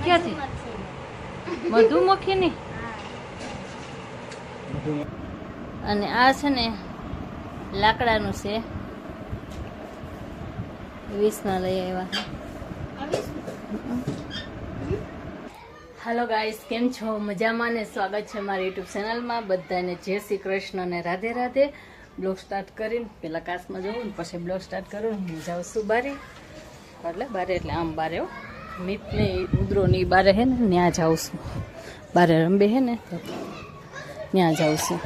ક્યાંથી મધુમક્ખીની અને આ છે ને લાકડાનું છે વીસના લઈ આવ્યા. હાલો ગાઈસ, કેમ છો? મજામાં ને? સ્વાગત છે મારી યુટ્યુબ ચેનલમાં. બધાને જય શ્રી કૃષ્ણ અને રાધે રાધે. બ્લોગ સ્ટાર્ટ કરીને પેલા કાસમાં જવું ને પછી બ્લોગ સ્ટાર્ટ કરું. હું જાઉં છું બારે, એટલે આમ બારે મિતને ઉદરોની બારે હે ને ત્યાં જાઉં છું. બારે રંબે હે ને તો ત્યાં જાઉં છું.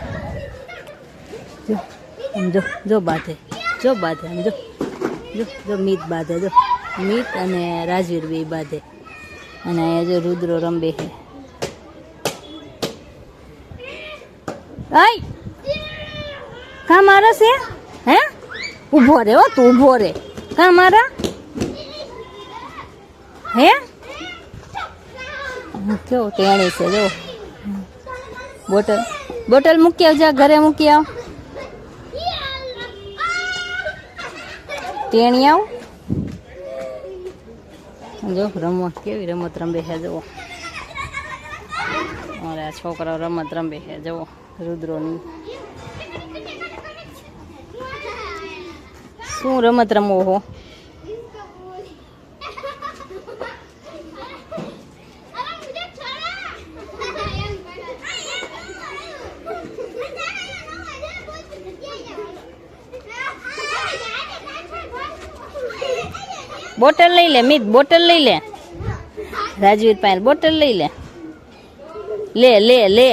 જો આમ જો બાંધે આમ જો મિત બાંધે, જો મિત અને રાજવીર બે બાંધે. અને અહીંયા જો રુદ્રો રંબે હે. આય કા મારે છે હે? ઊભો રે હો તું, ઊભો રે. કા મારા હે? કેવો ટેણી છે જો. બોટલ મૂકી આવજા, ઘરે મૂકી આવ. ટેણી આવ. જો રમત કેવી રમત રમે છે જુઓ. અરે આ છોકરાઓ રમત રમે છે જુઓ. રુદ્રોની શું રમત રમવો હો? બોટલ લઈ લે મિત, બોટલ લઈ લે. રાજવીર પાસે બોટલ લઈ લે. લે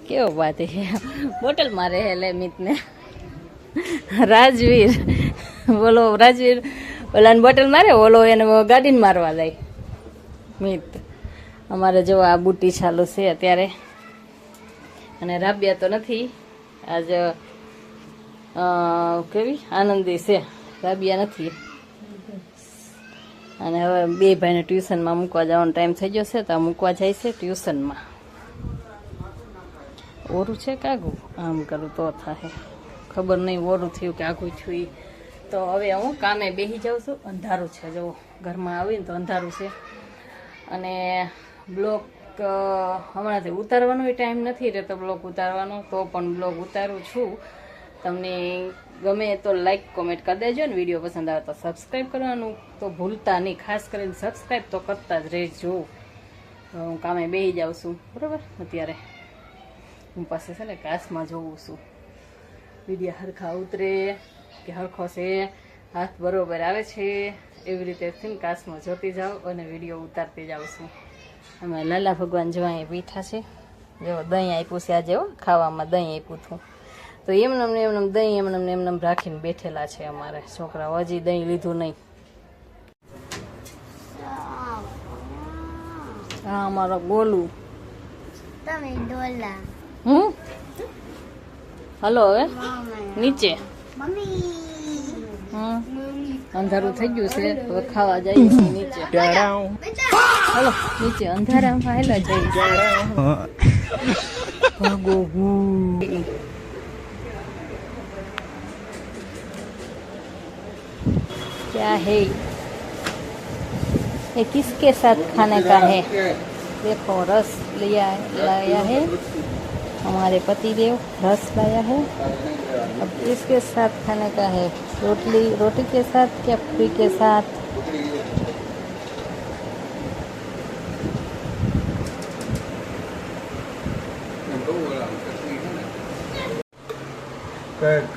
કેવો વાત છે. બોટલ મારે હે લે મિત ને. રાજવીર બોલો, રાજવીર ઓલાને બોટલ મારે, ઓલો એને ગાડીને મારવા જાય. મિત અમારે જો આ બુટી ચાલુ છે અત્યારે. અને રાબિયા તો નથી આજ, કેવી આનંદી છે, રાબિયા નથી. અને હવે બે ભાઈને ટ્યુશનમાં મૂકવા જવાનો ટાઈમ થઈ ગયો છે તો મૂકવા જાય છે ટ્યુશનમાં. ઓરું છે કે આગું? આમ કરું તો થાય, ખબર નહીં ઓરું થયું કે આગું થયું. તો હવે હું કામે બેસી જાઉં છું. અંધારું છે જો, ઘરમાં આવીને તો અંધારું છે. અને બ્લોગ હમણાંથી ઉતારવાનો ટાઈમ નથી રહેતો બ્લોગ ઉતારવાનો, તો પણ બ્લોગ ઉતારું છું. તમને ગમે તો લાઈક કોમેન્ટ કરી દેજો ને. વિડીયો પસંદ આવે તો સબસ્ક્રાઈબ કરવાનું તો ભૂલતા નહીં. ખાસ કરીને સબસ્ક્રાઈબ તો કરતા જ રહેજો. હું કામે બેસી જાઉં છું બરાબર. અત્યારે હું પાસે છે ને કાસમાં જોઉં છું વિડીયો હરખા ઉતરે કે હરખો છે, હાથ બરોબર આવે છે, એવી રીતે થઈને કાસમાં જોતી જાઉં અને વિડીયો ઉતારતી જાઉં છું. અમે લાલા ભગવાન જો અહીંયા બેઠા છે. જો દહીં આપ્યું છે આજે, ખાવામાં દહીં આપ્યું હતું. તો એમને દહીં એમને રાખીને બેઠેલા છે અમારે છોકરાઓ. હજી દહીં લીધું નહીં. હા અમારો ગોલું. તમે ડોલા. હલો હવે નીચે. મમ્મી અંધારું થઈ ગયું છે, હવે ખાવા જઈએ છીએ નીચે. હલો નીચે અંધારામાં હાલા જઈએ. क्या है ये? किसके साथ खाने का है? देखो रस लाया है हमारे पति देव, रस लाया है. अब इसके साथ खाने का है. रोटी के साथ क्या पूरी के साथ?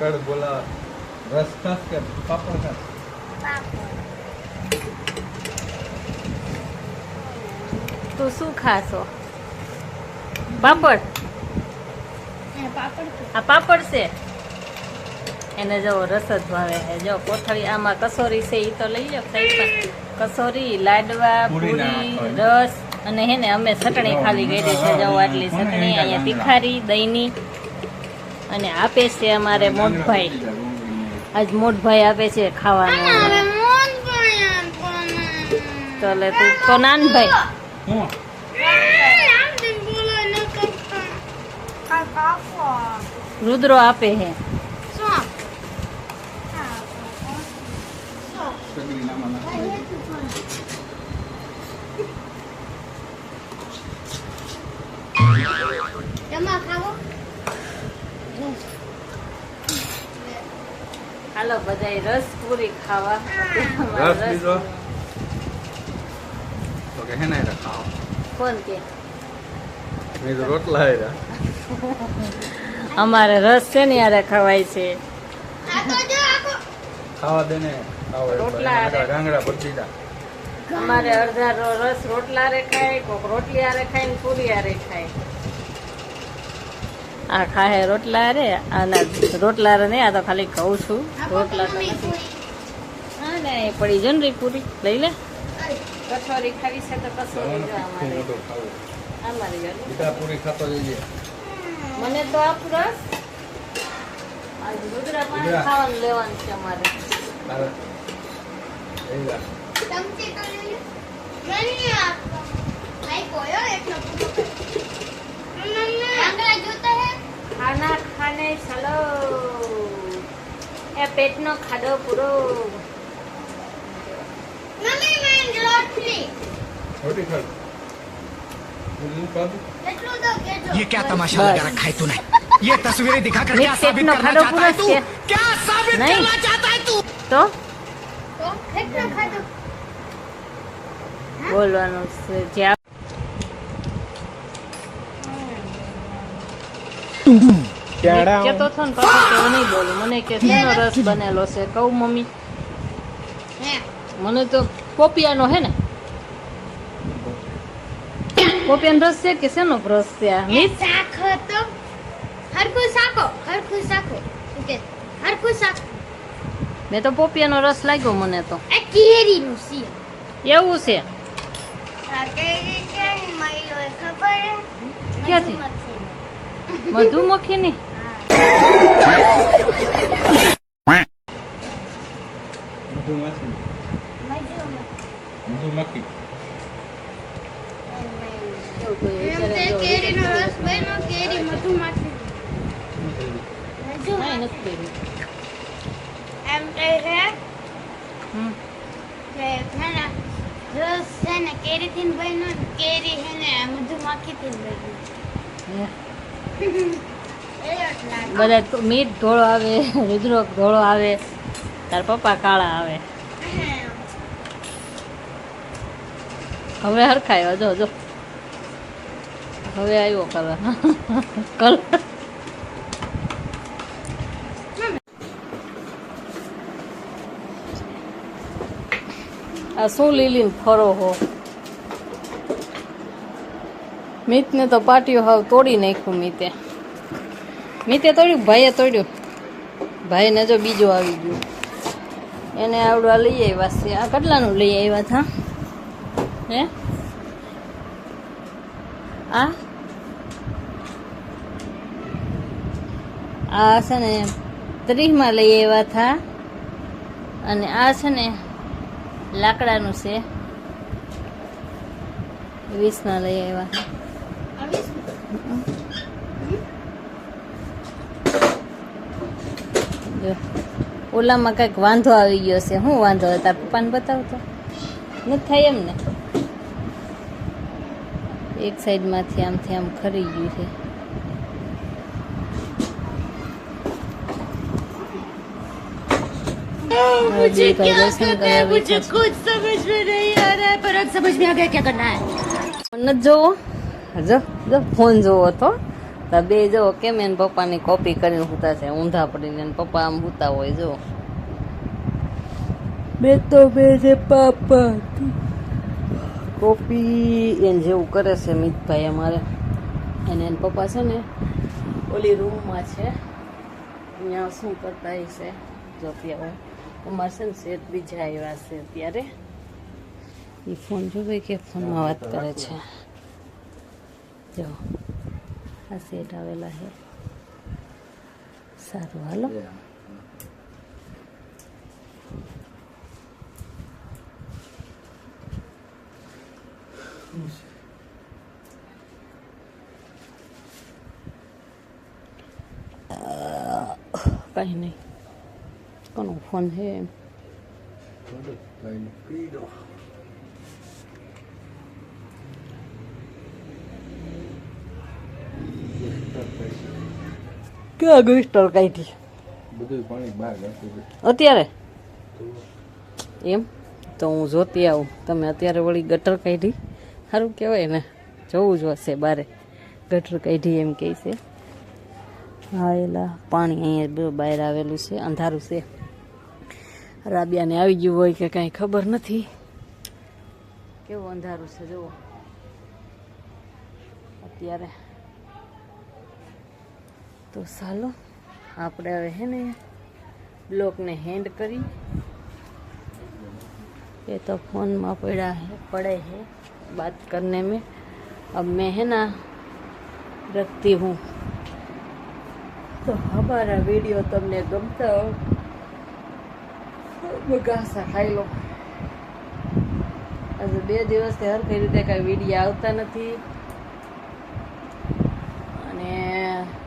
कर बोला रस खास के पापड़ खास. તું શું ખાશો? પાપડ? આ પાપડ છે એને જો રસ જ ભાવે છે. જો કોથળી આમાં કસોરી છે એ તો લઈ લો. કસોરી, લાડવા, પૂરી, રસ અને હે ને અમે ચટણી ખાલી કરી છે. જો આટલી ચટણી અહીંયા તીખારી દહીંની. અને આપે છે અમારે મોટભાઈ. આજ મોટભાઈ આપે છે ખાવાનું. તો લે તું તો નાનભાઈ રુદ્રો આપે હે. શું આપ? હા. શું? સગડી નામાં નાખી. તમા ખાવો? હાલો બધાય રસ પૂરી ખાવા. રસ લીધો તો કે હે ના ખાઓ. કોણ કે મેં તો રોટલા આવ્યા. અમારે રસ છે ને યારે ખવાય છે. આ તો જો આખો ખાવા દે ને ખાવા રોટલા હારે. ગાંગડા ભરી દીધા. અમારે અડધા રસ રોટલા રે ખાય, કોક રોટલી હારે ખાય ને પૂરી હારે ખાય. આ ખાહે રોટલા રે, આના રોટલા રે નહીં, આ તો ખાલી કહું છું. રોટલા તો નથી. હા ને એ પડી છે ને રી પૂરી લઈ લે. કઠોરી ખાવી છે તો કસોરી જો અમારે મોટો ખાવું. અમારી ઘરે. બીટા પૂરી ખાતો જઈએ. મને તો આપ રસ આજ રુદ્રા પાણી રુદ્રા. ખાવાનું લેવાનું છે અમારે. તારે એલા ચમચી તો લઈ લો. નહીં આપો. ભાઈ કોયો એટલો પૂરો. આંગળા જોતા હે? ખાના ખાને ચલો, એ પેટનો ખાડો પૂરો. મમ્મી મેં રોટલી. રોટી ખાવ. પૂરી ખાવ. એટલું તો કેજો. ये क्या तमाशा लगा रखा है तूने? ये तस्वीरें दिखाकर क्या मिक्स साबित नो करना खादो चाहता है पूरा तू? से- क्या साबित नहीं। करना चाहता है तू? તો તો એટલો ખાધો. બોલવાનું છે જ્યાં કેતો છો ને પાછો કે નહીં બોલું. મને કે શેનો રસ બનેલો છે કહું મમ્મી. હે. મને તો પોપિયાનો હે ને, પોપિયાનો રસ છે કે શેનો રસ છે આ? મિક્સ શાક હતો. હરખું શાકો. હરખું શાકો. ઓકે. હરખું શાક. મેં તો પોપિયાનો રસ લાગ્યો મને તો. આ કેરીનું સી. એવું છે આ કેરી ક્યાંની મળી હોય ખબર હે? ક્યાંથી? મધુમક્ખીની. મધુમક્ખીની. મધુમાખી. મધુમક્ખી. એવું કોઈ એમ વિચારે તે જો કેરીનો રસ બન્યો, કેરી મધુમાખી. કાંઈ નથી કર્યું. એમ તે હે હમ. કે છે ને રસ છે ને કેરીથી ને બન્યો ને કેરી છે ને મધુમાખીથી ને બન્યું. હે. એ એટલા. બધા તો મીઠ ધોળો આવે, રુદ્રો ધોળો આવે, તાર પપ્પા કાળા આવે. હવે હરખાયો જો જો, હવે આવ્યો કલર. કલર આ શું લીલી ને ફરો હો. મીતને તો પાટીઓ હાવ તોડી નાખ્યું. મીતે તોડ્યું, ભાઈએ તોડ્યું. ભાઈને જો બીજો આવી ગયો. એને આવડવા લઈ આવ્યા છે. આ કેટલાનું લઈ આવ્યા હતા હે? આ છે ને 30 લઈ આવ્યા હતા. અને આ છે ને લાકડાનું છે, 20 લઈ આવ્યા. જો ઓલામાં કંઈક વાંધો આવી ગયો છે. શું વાંધો હોય તાર પપ્પાને બતાવતો નથી થાય એમ ને? એક સાઈડમાંથી આમથી આમ ખરી ગયું છે. मुझे भाई क्या दर्शन करना करा है, मुझे बैठा कुछ समझ में नहीं आ रहा है, पर अब समझ में आ गया क्या करना है. નથી જોવો? જો જો ફોન જોવો તો બે જો કેમ એને પપ્પાની કોપી કરીને સૂતા છે ઊંધા પડીને. એને પપ્પા આમ સૂતા હોય જો. બે છે પાપા કોપી એને જેવું કરે છે મિતભાઈ અમારે. અને એને પપ્પા છે ને ઓલી રૂમમાં છે, અહીંયા શું કરતા હશે જો. ત્યાં અમારે છે ને શેઠ બીજા આવ્યા છે અત્યારે. એ ફોન જો ભાઈ કે ફોનમાં વાત કરે છે. જો આ શેઠ આવેલા છે. સારું હાલો. કાંઈ નહીં. કોનો ફોન છે એમ? ક્યાં ગસ્ટર કાઢી બધું પાણી બહાર નાખી અત્યારે? એમ તો હું જોતી આવું. તમે અત્યારે વળી ગટર કાઢી, સારું કહેવાય ને, જોવું જોશે બારે ગટર કાઢી એમ કહે છે. હા એલા પાણી અહીંયા બહાર આવેલું છે, અંધારું છે. રાબિયાને આવી ગયું હોય કે કાંઈ ખબર નથી. કેવું અંધારું છે જુઓ અત્યારે. તો ચાલો આપણે હવે હે ને બ્લોકને હેન્ડ કરી. ये तो फोन में पड़े हैं बात करने में. अब मैं है ना रखती हूँ. तो हमारा वीडियो तुमने गमता हो बगासा खाई लो. આજે 2 દિવસથી હરખી રીતે કાંઈ વિડીયો આવતા નથી અને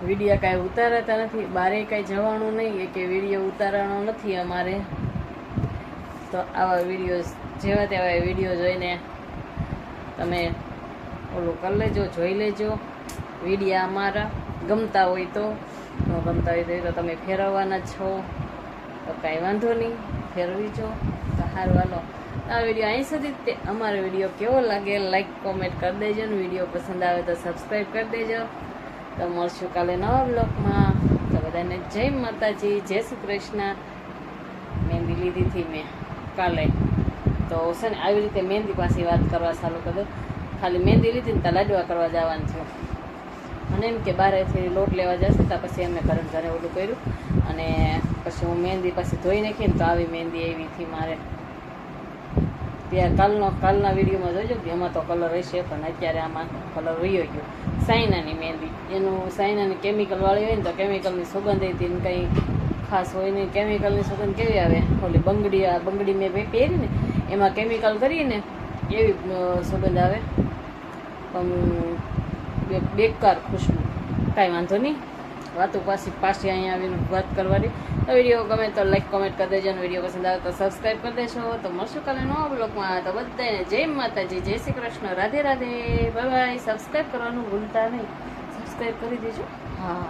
વિડીયો કાંઈ ઉતારાતા નથી. બારે કાંઈ જવાનું નહીં કે વિડીયો ઉતારવાનો નથી અમારે. તો આવા વિડીયો જેવા તેવા વિડીયો જોઈને તમે ઓલું કરી લેજો, જોઈ લેજો. વિડીયા અમારા ગમતા હોય તો, ન ગમતા હોય તો તમે ફેરવવાના છો તો કાંઈ વાંધો નહીં, ફેરવી જો તો સારું. હાલો આ વિડીયો અહીં સુધી જ તે. અમારો વિડીયો કેવો લાગે લાઈક કોમેન્ટ કરી દેજો ને વિડીયો પસંદ આવે તો સબસ્ક્રાઈબ કરી દેજો. તો મળશું કાલે નવા બ્લોગમાં. તો બધાને જય માતાજી, જય શ્રી કૃષ્ણ. મહેંદી લીધી હતી મેં કાલે, તો છે ને આવી રીતે મહેંદી પાસે વાત કરવા ચાલુ કરી દો. ખાલી મહેંદી લીધી ને ત્યાં લાડવા કરવા જવાનું છે. મને એમ કે બહારેથી લોટ લેવા જશે તો પછી અમે ઘરે ઓલું કર્યું અને પછી હું મહેંદી પાછી ધોઈ નાખી ને તો આવી મહેંદી આવી હતી મારે. ત્યાં કાલના વિડીયોમાં જોઈજો કે એમાં તો કલર રહેશે, પણ અત્યારે આમાં કલર રહ્યો ગયો. સાયનાની મહેંદી, એનું સાયનાની કેમિકલવાળી હોય ને તો કેમિકલની સુગંધ હતી ને કંઈ ખાસ હોય નહીં. કેમિકલની સુગંધ કેવી આવે? ઓલી બંગડી મેં પહેરી ને એમાં કેમિકલ કરીને એવી સુગંધ આવે, પણ બેકાર ખુશ્બુ. કાંઈ વાંધો નહીં, વાતો પાછી અહીંયા આવીને વાત કરવાની. તો વિડીયો ગમે તો લાઈક કોમેન્ટ કરી દેજો અને વિડીયો પસંદ આવે તો સબસ્ક્રાઈબ કરી દેશો. તો મળશું કાલે નવા બ્લોગમાં. તો બધાને જય માતાજી, જય Shri Krishna, Radhe Radhe, bye bye. Subscribe કરવાનું ભૂલતા નહીં, સબસ્ક્રાઈબ કરી દેજો. હા.